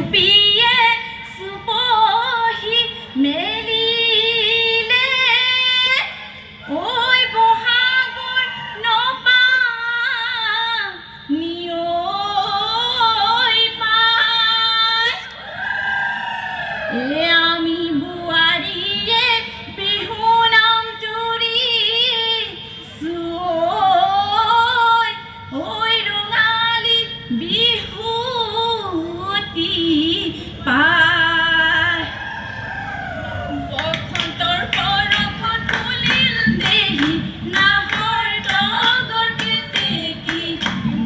চুপিয়ে চুপহি মেলিলে ঐ বহাগৰ নপা নিয়ৈ পায় আমি বোৱাৰীয়ে বিহু নাম জুৰি চুই ঐ ৰঙালী বিহুতি পায় বসন্তৰ বৰষুণ তুলিল দেহি নাহৰ ডগৰ কেতেকী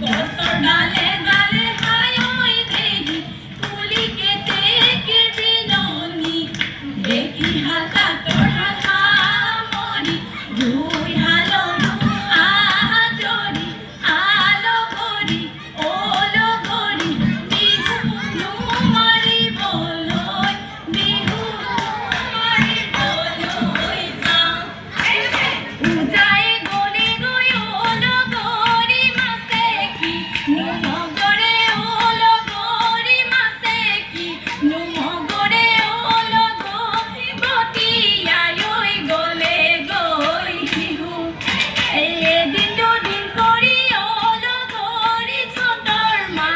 গছৰ ডালে ডালে হাই ঐ দেহি তুলি কেতেকীৰ বিননি দেখি হাতাতৰ হাতা মৰি ধুই হালৰো আজৰি আলগৰি অলগৰি বিহু মাৰিবলৈ যাওঁ উজাই গলে গৈ অলগৰি মাছে কি নুমগৰে অলগৰি মাছে কি নুমগৰে অলগৰি বতিয়াই গলে গৈ বিহু এদিন দুদিন কৰি অলগৰি চতৰ মা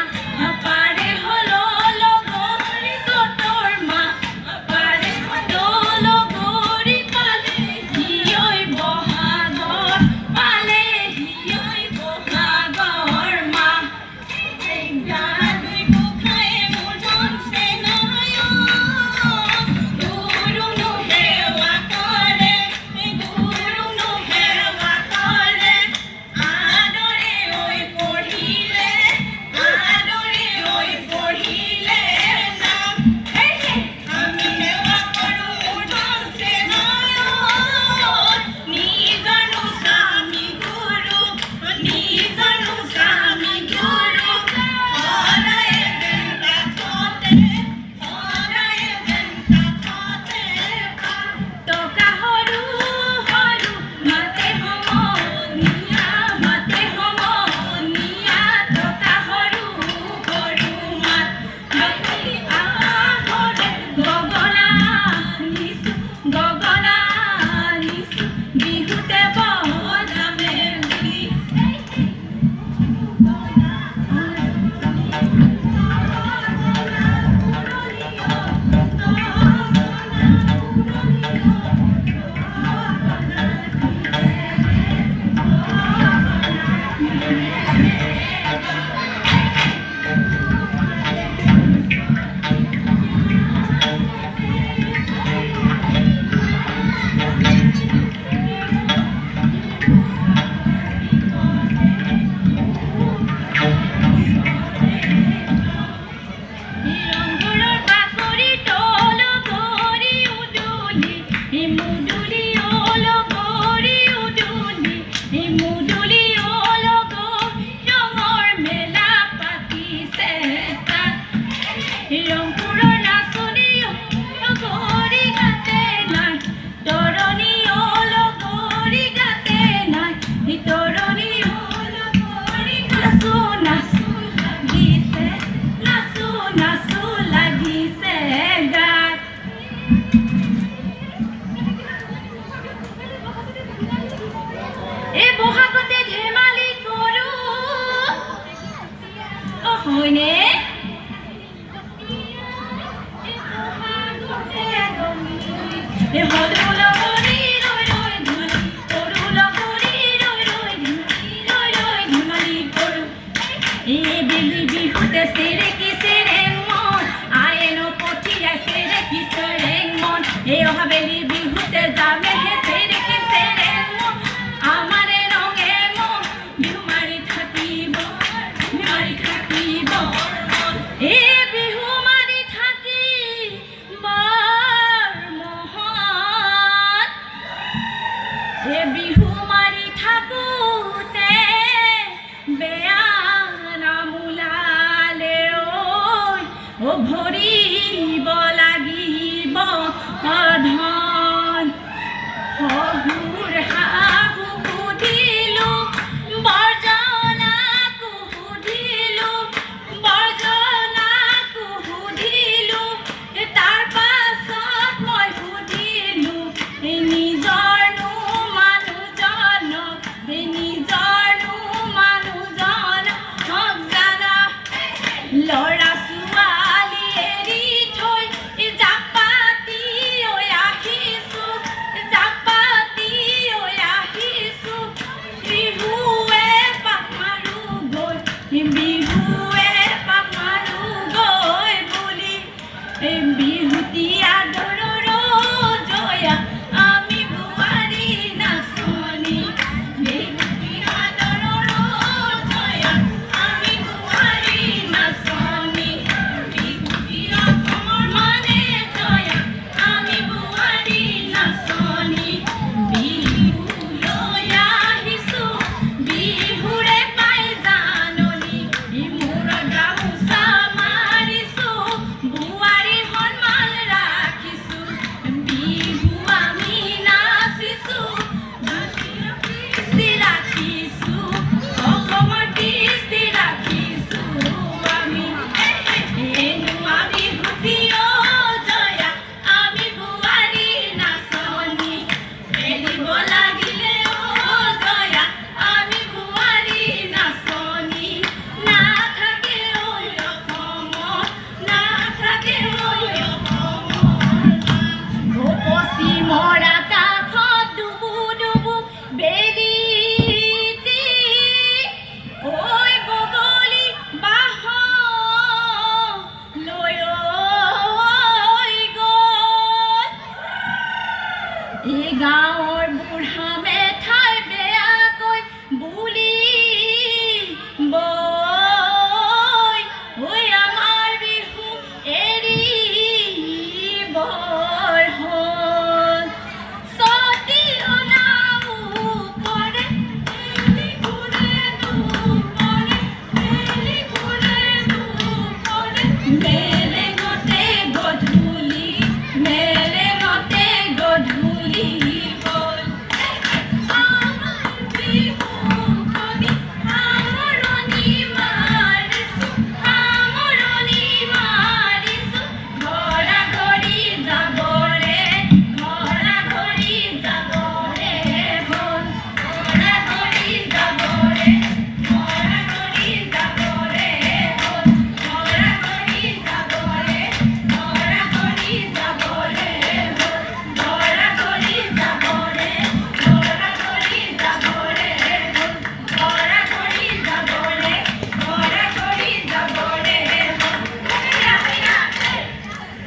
পাৰে হল অলগৰি চতৰ মা পাৰে হল অলগৰি পালে হিয়ৈ বহাগৰ পালে হিয়ৈ বহাগৰ মা গা ধুই গোসাঁয়ে মোৰ ধনছে নয়ন গুৰুনো সেৱা কৰে গুৰুনো সেৱা কৰে আদৰে পঢ়িলে নাম আমি সেৱা কৰোঁ মোৰ ধনছে নয়ন নিজৰনো স্বামী গুৰু নিজৰনো স্বামী গুৰু সদায় যেন কাষতে টকা সৰু সৰু মাতে সমনীয়া টকা সৰু সৰু মাত বাকলি আহৰে গগনা নিছো বিহুতে বজামে বুলি ৰংঘৰৰ বাকৰি তলগৰি উদুলি মুদুলি অলগৰি উদুলি মুদুলি অলগৰি ৰঙৰ মেলা পাতিছে তাত ৰংপুৰৰ নাচনি অলগৰি গাতে নাই তৰণি অলগৰি গাতে নাই তৰণি অলগৰি নাচো নাচো লাগিছে নাচো নাচো লাগিছে গাত এই বহাগতে ধেমালি কৰোঁ হয়নে বিহুতে চেৰেকি চেৰেঙন আয়েনো পঠিয়াই চেৰেকি চেৰেঙন এই অহা বেলি বিহুতে যামেহে চেৰেকি চেৰেঙন আমাৰে ৰঙে মন বিহু মাৰি থাকিব এই বিহু মাৰি থাকিব মহৎ এই বিহু মাৰি থাকোঁতে বেয়া নাম ওলালে ভৰিব লাগিব ধন